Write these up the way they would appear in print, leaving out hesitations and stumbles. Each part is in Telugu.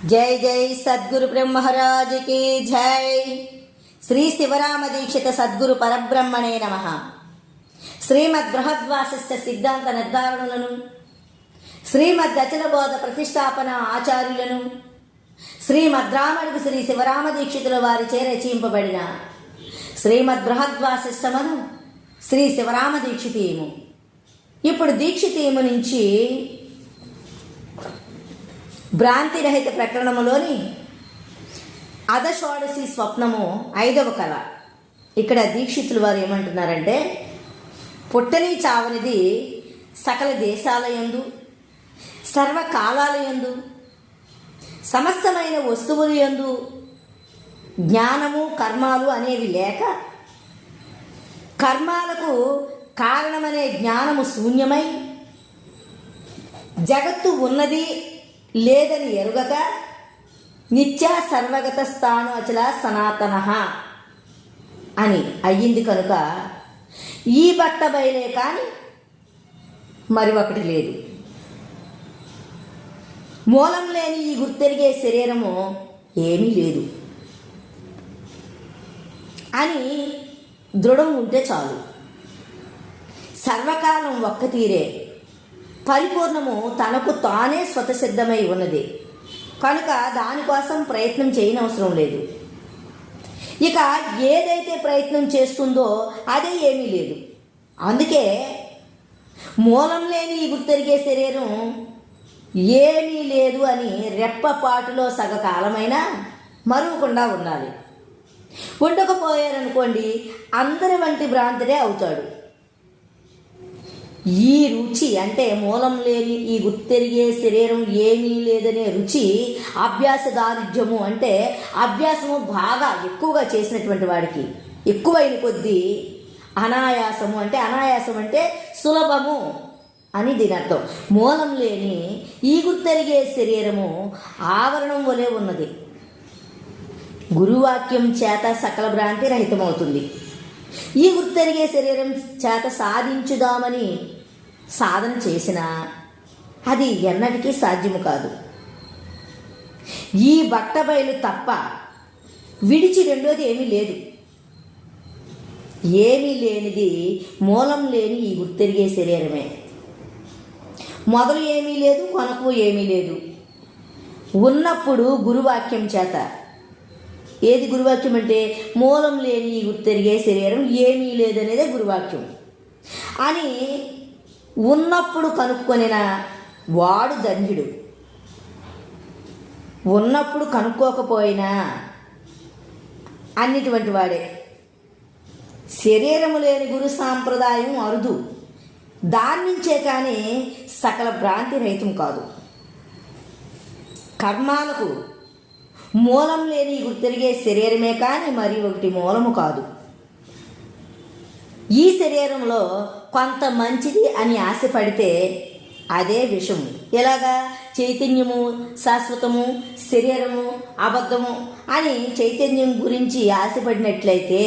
जय जय सद्गुरु ब्रह्म महाराज की जय। श्री शिवराम दीक्षित सद्गुरु परब्रह्मणे नमः। श्रीमद् बृहद्वासिष्ठ सिद्धांत निर्धारणुలను श्रीमद् अचल बोध प्रतिष्ठापन आचार्युలను श्रीमद् रामणिक श्री शिवराम दीक्षिతుల వారిచే రచింపబడిన శ్రీమద్ బృహద్వాసిష్టమను శ్రీ శివరామ దీక్షితీయము. ఇప్పుడు దీక్షితీయము నుంచి భ్రాంతిరహిత ప్రకరణములోని అధషోడశి స్వప్నము 5వ కళ. ఇక్కడ దీక్షితులు వారు ఏమంటున్నారంటే, పుట్టని చావనిది సకల దేశాలయందు సర్వకాలాలయందు సమస్తమైన వస్తువుల యందు జ్ఞానము కర్మాలు అనేవి లేక, కర్మాలకు కారణమనే జ్ఞానము శూన్యమై, జగత్తు ఉన్నది లేదని ఎరుగక నిత్య సర్వగత స్థాను అచల సనాతన అని అయ్యింది కనుక ఈ బట్ట బయలే కానీ మరి ఒకటి లేదు. మూలం లేని ఈ గుర్తెరిగే శరీరము ఏమీ లేదు అని దృఢం ఉంటే చాలు. సర్వకాలం ఒక్క తీరే పరిపూర్ణము తనకు తానే స్వతసిద్ధమై ఉన్నది కనుక దానికోసం ప్రయత్నం చేయనవసరం లేదు. ఇక ఏదైతే ప్రయత్నం చేస్తుందో అదే ఏమీ లేదు. అందుకే మూలం లేని ఈ గుర్తెరిగే శరీరం ఏమీ లేదు అని రెప్పపాటులో సగకాలమైనా మరువకుండా ఉండాలి. ఉండకపోయారనుకోండి అందరి వంటి భ్రాంతిడే అవుతాడు. ఈ రుచి అంటే మూలం లేని ఈ గుర్తెరిగే శరీరం ఏమీ లేదనే రుచి అభ్యాస దారిద్ర్యము అంటే అభ్యాసము బాగా ఎక్కువగా చేసినటువంటి వాడికి ఎక్కువైన కొద్దీ అనాయాసము అంటే అనాయాసం అంటే సులభము అని దీని అర్థం. మూలం లేని ఈ గుర్తెరిగే శరీరము ఆవరణం వలె ఉన్నది. గురువాక్యం చేత సకల భ్రాంతి రహితమవుతుంది. ఈ గుర్తెరిగే శరీరం చేత సాధించుదామని సాధన చేసినా అది ఎన్నటికీ సాధ్యము కాదు. ఈ బట్ట బయలు తప్ప విడిచి రెండోది ఏమీ లేదు. ఏమీ లేనిది మూలం లేని ఈ గుర్తెరిగే శరీరమే. మొదలు ఏమీ లేదు, కొనకు ఏమీ లేదు. ఉన్నప్పుడు గురువాక్యం చేత, ఏది గురువాక్యం అంటే మూలం లేని గుర్తెరిగే శరీరం ఏమీ లేదనేదే గురువాక్యం అని ఉన్నప్పుడు కనుక్కొనిన వాడు ధన్యుడు. ఉన్నప్పుడు కనుక్కోకపోయినా అన్నిటువంటి వాడే. శరీరము లేని గురు సాంప్రదాయం అరుదు. దాన్నించే కానీ సకల భ్రాంతి రహితం కాదు. కర్మాలకు మూలం లేని గుర్తెరిగే శరీరమే కానీ మరి ఒకటి మూలము కాదు. ఈ శరీరంలో కొంత మంచిది అని ఆశపడితే అదే విషము. ఎలాగా చైతన్యము శాశ్వతము, శరీరము అబద్ధము అని చైతన్యం గురించి ఆశపడినట్లయితే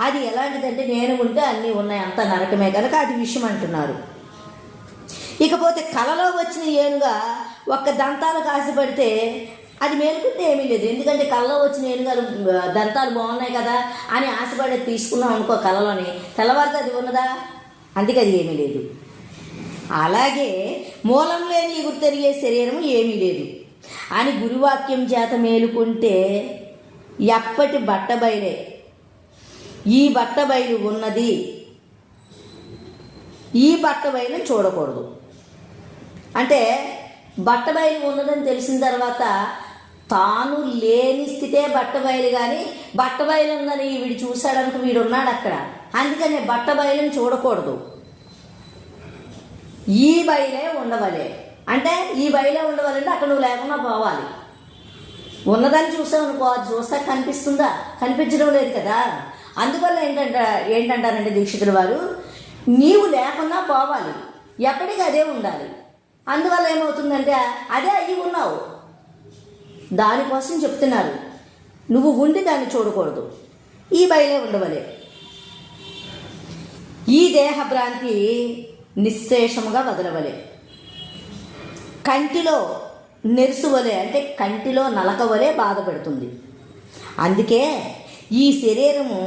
అది ఎలాంటిదంటే నేను ఉంటే అన్నీ ఉన్నాయి అంత నరకమే కనుక అది విషం అంటున్నారు. ఇకపోతే కలలో వచ్చిన ఏనుగా ఒక్క దంతాలకు ఆశపడితే అది మేలుకుంటే ఏమీ లేదు. ఎందుకంటే కళ్ళలో వచ్చిన ఏనుగాలు దంతాలు బాగున్నాయి కదా అని ఆశపడి తీసుకున్నాం అనుకో కళలోని, తెల్లవారితే అది ఉన్నదా? అందుకే అది ఏమీ లేదు. అలాగే మూలం లేని గుర్తెరిగే శరీరం ఏమీ లేదు అని గురువాక్యం చేత మేలుకుంటే ఎప్పటి బట్ట బయలే. ఈ బట్ట బయలు ఉన్నది, ఈ బట్ట బయలు చూడకూడదు. అంటే బట్ట బయలు ఉన్నదని తెలిసిన తర్వాత తాను లేని స్థితే బట్ట బయలు, కానీ బట్ట బయలు ఉందని వీడు చూశాడనుకో వీడు ఉన్నాడు అక్కడ, అందుకని బట్ట బయలుని చూడకూడదు. ఈ బయలే ఉండవలే. అంటే ఈ బయలే ఉండవాలంటే అక్కడ నువ్వు లేకుండా పోవాలి. ఉన్నదని చూసావు అనుకో, అది చూస్తా కనిపిస్తుందా? కనిపించడం లేదు కదా. అందువల్ల ఏంటంటారంటే దీక్షితుల వారు, నీవు లేకుండా పోవాలి, ఎప్పటికీ అదే ఉండాలి. అందువల్ల ఏమవుతుందంటే అదే అయ్యి ఉన్నావు. దానికోసం చెప్తున్నారు, నువ్వు ఉండి దాన్ని చూడకూడదు, ఈ బయలే ఉండవలే. ఈ దేహ భ్రాంతి నిశ్శేషముగా వదలవలే. కంటిలో నెరుసు వలె అంటే కంటిలో నలక వలె బాధ పెడుతుంది. అందుకే ఈ శరీరము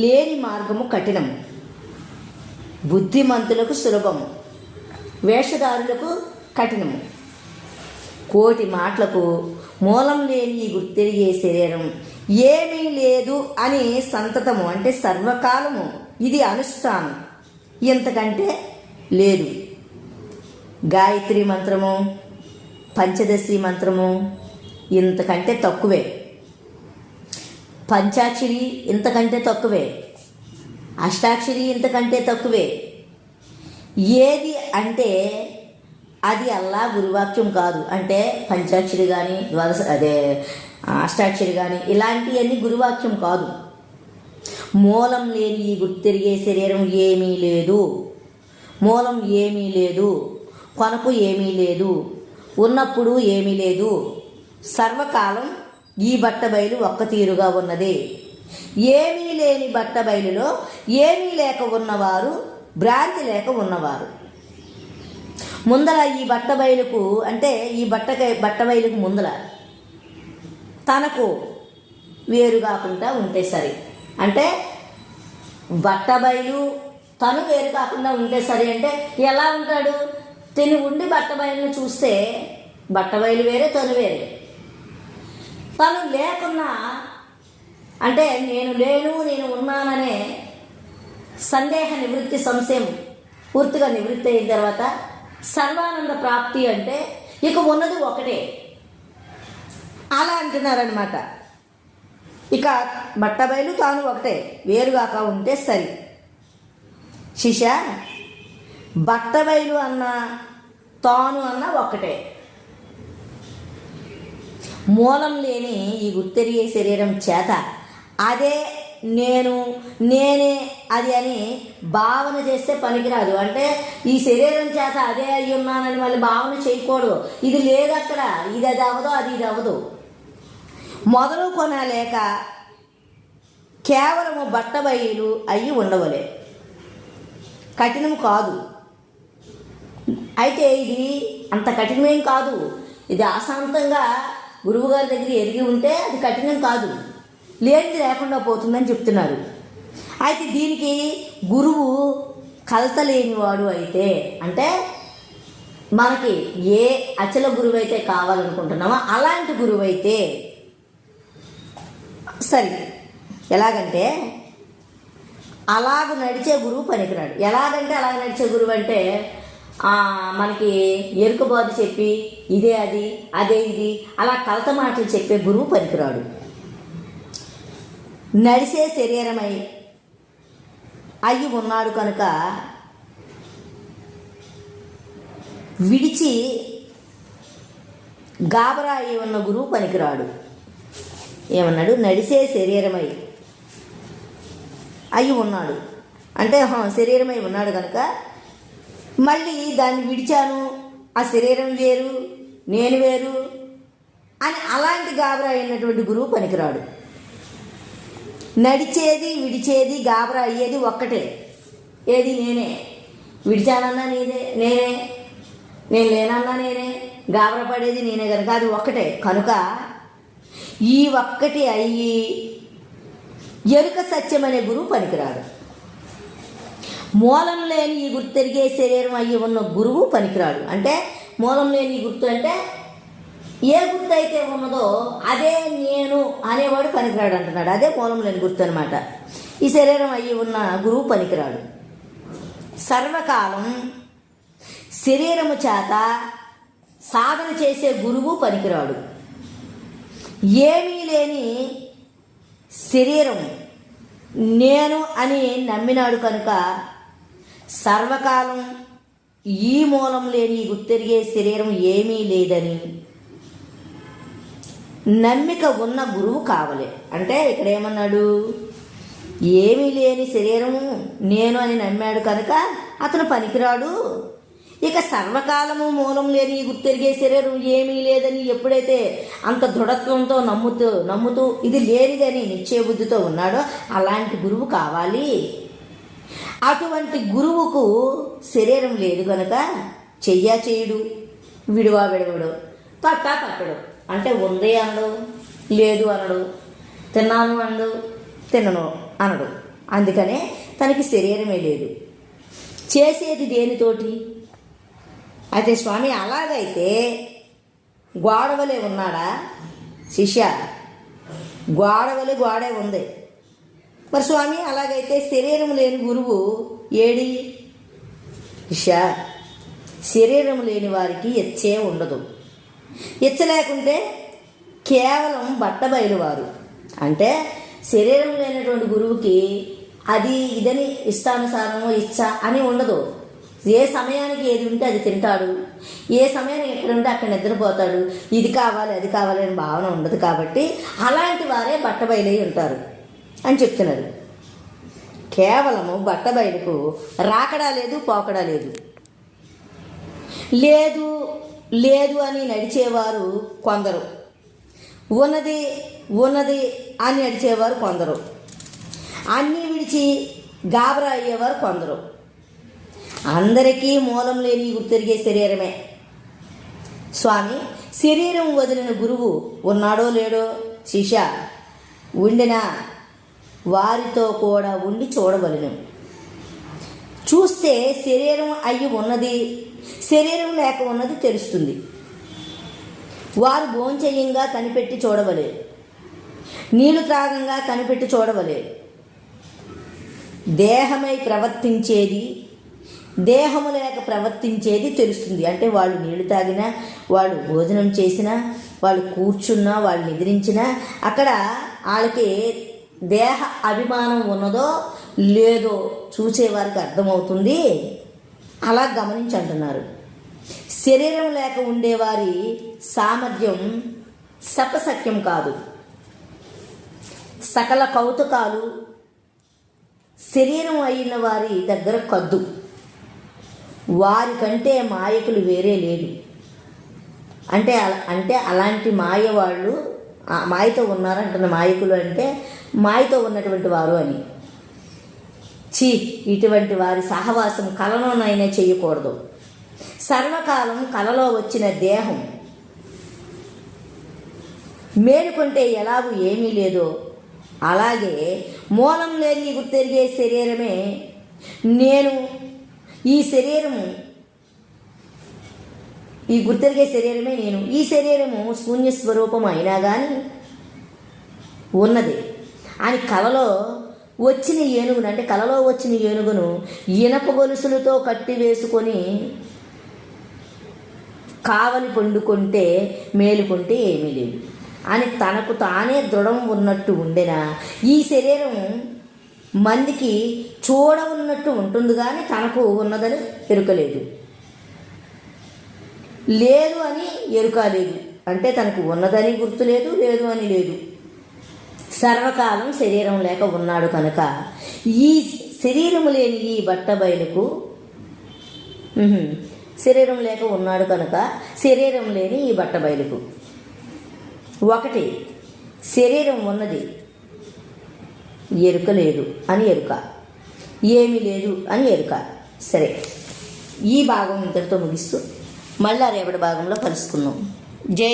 లేని మార్గము కఠినము, బుద్ధిమంతులకు సులభము, వేషధారులకు కఠినము. కోటి మాటలకు మూలం లేని ఈ గుర్తెరిగే శరీరం ఏమీ లేదు అని సంతతము అంటే సర్వకాలము ఇది అనుష్ఠానం, ఇంతకంటే లేదు. గాయత్రి మంత్రము, పంచదశి మంత్రము ఇంతకంటే తక్కువే, పంచాక్షరి ఇంతకంటే తక్కువే, అష్టాక్షరి ఇంతకంటే తక్కువే. ఏది అంటే అది అల్లా గురువాక్యం కాదు. అంటే పంచాక్షరి కానీ అష్టాక్షరి కానీ ఇలాంటివన్నీ గురువాక్యం కాదు. మూలం లేని ఈ గుర్తెరిగే శరీరం ఏమీ లేదు, మూలం ఏమీ లేదు, కొనకు ఏమీ లేదు, ఉన్నప్పుడు ఏమీ లేదు. సర్వకాలం ఈ బట్టబయలు ఒక్క తీరుగా ఉన్నది. ఏమీ లేని బట్టబయలులో ఏమీ లేక ఉన్నవారు భ్రాంతి లేక ఉన్నవారు. ముందల ఈ బట్టబయలుకు అంటే ఈ బట్టబయలుకు ముందల తనకు వేరు కాకుండా ఉంటే సరి. అంటే బట్టబయలు తను వేరు కాకుండా ఉంటే సరి. అంటే ఎలా ఉంటాడు? తిని ఉండి బట్టబయలును చూస్తే బట్టబయలు వేరే, తను వేరే. తను లేకున్నా అంటే నేను లేను, నేను ఉన్నాననే సందేహ నివృత్తి, సంశయం పూర్తిగా నివృత్తి అయిన తర్వాత సర్వానంద ప్రాప్తి అంటే ఇక ఉన్నది ఒకటే అలా అంటున్నారనమాట. ఇక బట్టబయలు తాను ఒకటే, వేరుగాక ఉంటే సరి. శిష్య, బట్టబయలు అన్న తాను అన్న ఒక్కటే. మూలం లేని ఈ గుర్తెరిగే శరీరం చేత అదే నేను, నేనే అది అని భావన చేస్తే పనికిరాదు. అంటే ఈ శరీరం చేత అదే అయి ఉన్నానని మళ్ళీ భావన చేయకూడదు. ఇది లేదు అక్కడ, ఇది అది అవ్వదు, అది ఇది అవ్వదు. మొదలు కొనలేక కేవలము బట్టబయలు అయ్యి ఉండవలే, కఠినం కాదు. అయితే ఇది అంత కఠినమేం కాదు. ఇది ఆశాంతంగా గురువుగారి దగ్గర ఎరిగి ఉంటే అది కఠినం కాదు, లేనిది లేకుండా పోతుందని చెప్తున్నారు. అయితే దీనికి గురువు కలత లేనివాడు అయితే, అంటే మనకి ఏ అచల గురువు అయితే కావాలనుకుంటున్నామో అలాంటి గురువు అయితే సరే. ఎలాగంటే అలాగ నడిచే గురువు పనికిరాడు. ఎలాగంటే అలాగ నడిచే గురువు అంటే మనకి ఎరుకబాదు చెప్పి ఇదే అది, అదే ఇది అలా కలత మాటలు చెప్పే గురువు పనికిరాడు. నడిసే శరీరమై అయ్యి ఉన్నాడు కనుక విడిచి గాబరా అయి ఉన్న గురువు పనికిరాడు. ఏమన్నాడు? నడిసే శరీరమై అయి ఉన్నాడు అంటే శరీరమై ఉన్నాడు కనుక మళ్ళీ దాన్ని విడిచాను, ఆ శరీరం వేరు, నేను వేరు అని అలాంటి గాబరా అయినటువంటి గురువు పనికిరాడు. నడిచేది, విడిచేది, గాబరా అయ్యేది ఒక్కటే. ఏది? నేనే. విడిచానన్నా నేనే, నేను లేనన్నా నేనే, గాబరా పడేది నేనే కనుక అది ఒక్కటే. కనుక ఈ ఒక్కటి అయ్యి ఎరుక సత్యం అనే గురువు పనికిరాడు. మూలం లేని ఈ గుర్తెరిగే శరీరం అయ్యి ఉన్న గురువు పనికిరాడు. అంటే మూలం లేని ఈ గుర్తు అంటే ఏ గుర్తు అయితే ఉన్నదో అదే నేను అనేవాడు పనికిరాడు అంటున్నాడు. అదే మూలం లేని గుర్తు అనమాట. ఈ శరీరం అయ్యి ఉన్న గురువు పనికిరాడు. సర్వకాలం శరీరము చేత సాధన చేసే గురువు పనికిరాడు. ఏమీ లేని శరీరం నేను అని నమ్మినాడు కనుక సర్వకాలం ఈ మూలం లేని గుర్తెరిగే శరీరం ఏమీ లేదని నమ్మిక ఉన్న గురువు కావాలి. అంటే ఇక్కడ ఏమన్నాడు? ఏమీ లేని శరీరము నేను అని నమ్మాడు కనుక అతను పనికిరాడు. ఇక సర్వకాలము మూలం లేని గుర్తెరిగే శరీరం ఏమీ లేదని ఎప్పుడైతే అంత దృఢత్వంతో నమ్ముతూ ఇది లేనిదని నిశ్చయ బుద్ధితో ఉన్నాడో అలాంటి గురువు కావాలి. అటువంటి గురువుకు శరీరం లేదు కనుక చెయ్యా చేయుడు, విడువా విడవడు, పట్టడు. అంటే ఉంది అనడు, లేదు అనడు, తిన్నాను అనడు, తినను అనడు. అందుకనే తనకి శరీరమే లేదు. చేసేది దేనితోటి? అయితే స్వామి అలాగైతే గోడవలే ఉన్నాడా శిష్య? గోడే ఉంది. మరి స్వామి అలాగైతే శరీరం లేని గురువు ఏడి? శిష్య, శరీరం లేని వారికి ఇచ్చే ఉండదు. ఇచ్చ లేకుంటే కేవలం బట్టబయలువారు. అంటే శరీరం లేనటువంటి గురువుకి అది ఇదని ఇష్టానుసారము ఇచ్చ అని ఉండదు. ఏ సమయానికి ఏది ఉంటే అది తింటాడు, ఏ సమయానికి ఎక్కడ ఉంటే అక్కడ నిద్రపోతాడు. ఇది కావాలి అది కావాలి అని భావన ఉండదు. కాబట్టి అలాంటి వారే బట్టబయలై ఉంటారు అని చెప్తున్నారు. కేవలము బట్టబయలుకు రాకడా లేదు, పోకడా లేదు. లేదు లేదు అని నడిచేవారు కొందరు, ఉన్నది ఉన్నది అని నడిచేవారు కొందరు, అన్నీ విడిచి గాబరా అయ్యేవారు కొందరు. అందరికీ మూలం లేని గుర్తెరిగే శరీరమే. స్వామి, శరీరం వదిలిన గురువు ఉన్నాడో లేడో శిష్య? ఉండినా వారితో కూడా ఉండి చూడవలెను. చూస్తే శరీరం అయ్యి ఉన్నది, శరీరం లేక ఉన్నది తెలుస్తుంది. వారు భోంచెయ్యంగా కనిపెట్టి చూడవలే, నీళ్లు త్రాగంగా కనిపెట్టి చూడవలే. దేహమై ప్రవర్తించేది, దేహము లేక ప్రవర్తించేది తెలుస్తుంది. అంటే వాళ్ళు నీళ్లు తాగినా, వాళ్ళు భోజనం చేసినా, వాళ్ళు కూర్చున్నా, వాళ్ళు నిద్రించినా అక్కడ వాళ్ళకి దేహ అభిమానం ఉన్నదో లేదో చూసేవారికి అర్థమవుతుంది. అలా గమనించి అంటున్నారు. శరీరం లేక ఉండేవారి సామర్థ్యం సపసఖ్యం కాదు. సకల కౌతుకాలు శరీరం అయిన వారి దగ్గర కద్దు. వారికంటే మాయకులు వేరే లేదు. అంటే అలాంటి మాయ వాళ్ళు మాయతో ఉన్నారంటున్న మాయకులు అంటే మాయతో ఉన్నటువంటి వారు అని. ఇటువంటి వారి సహవాసం కలలోనైనా చేయకూడదు. సర్వకాలం కలలో వచ్చిన దేహం మేలుకుంటే ఎలాగూ ఏమీ లేదో అలాగే మూలం లేని గుర్తెరిగే శరీరమే నేను. ఈ శరీరము, ఈ గుర్తెరిగే శరీరమే నేను. ఈ శరీరము శూన్యస్వరూపం అయినా కానీ ఉన్నది అని కలలో వచ్చిన ఏనుగును, అంటే కలలో వచ్చిన ఏనుగును ఇనప గొలుసులతో కట్టి వేసుకొని కావలి పండుకుంటే మేలుకుంటే ఏమీ లేదు అని తనకు తానే దృఢం ఉన్నట్టు ఉండెనా ఈ శరీరం మందికి చూడ ఉన్నట్టు ఉంటుంది కానీ తనకు ఉన్నదని ఎరుకలేదు. లేదు అని ఎరుక లేదు. అంటే తనకు ఉన్నదని గుర్తు లేదు, లేదు అని లేదు. సర్వకాలం శరీరం లేక ఉన్నాడు కనుక ఈ శరీరము లేని ఈ బట్టబయలుకు శరీరం లేక ఉన్నాడు కనుక శరీరం లేని ఈ బట్టబయలుకు ఒకటి శరీరం ఉన్నది, ఎరుక లేదు అని ఎరుక, ఏమీ లేదు అని ఎరుక. సరే, ఈ భాగం ఇంతటితో ముగిస్తూ మళ్ళా రేపటి భాగంలో కలుసుకుందాం. జై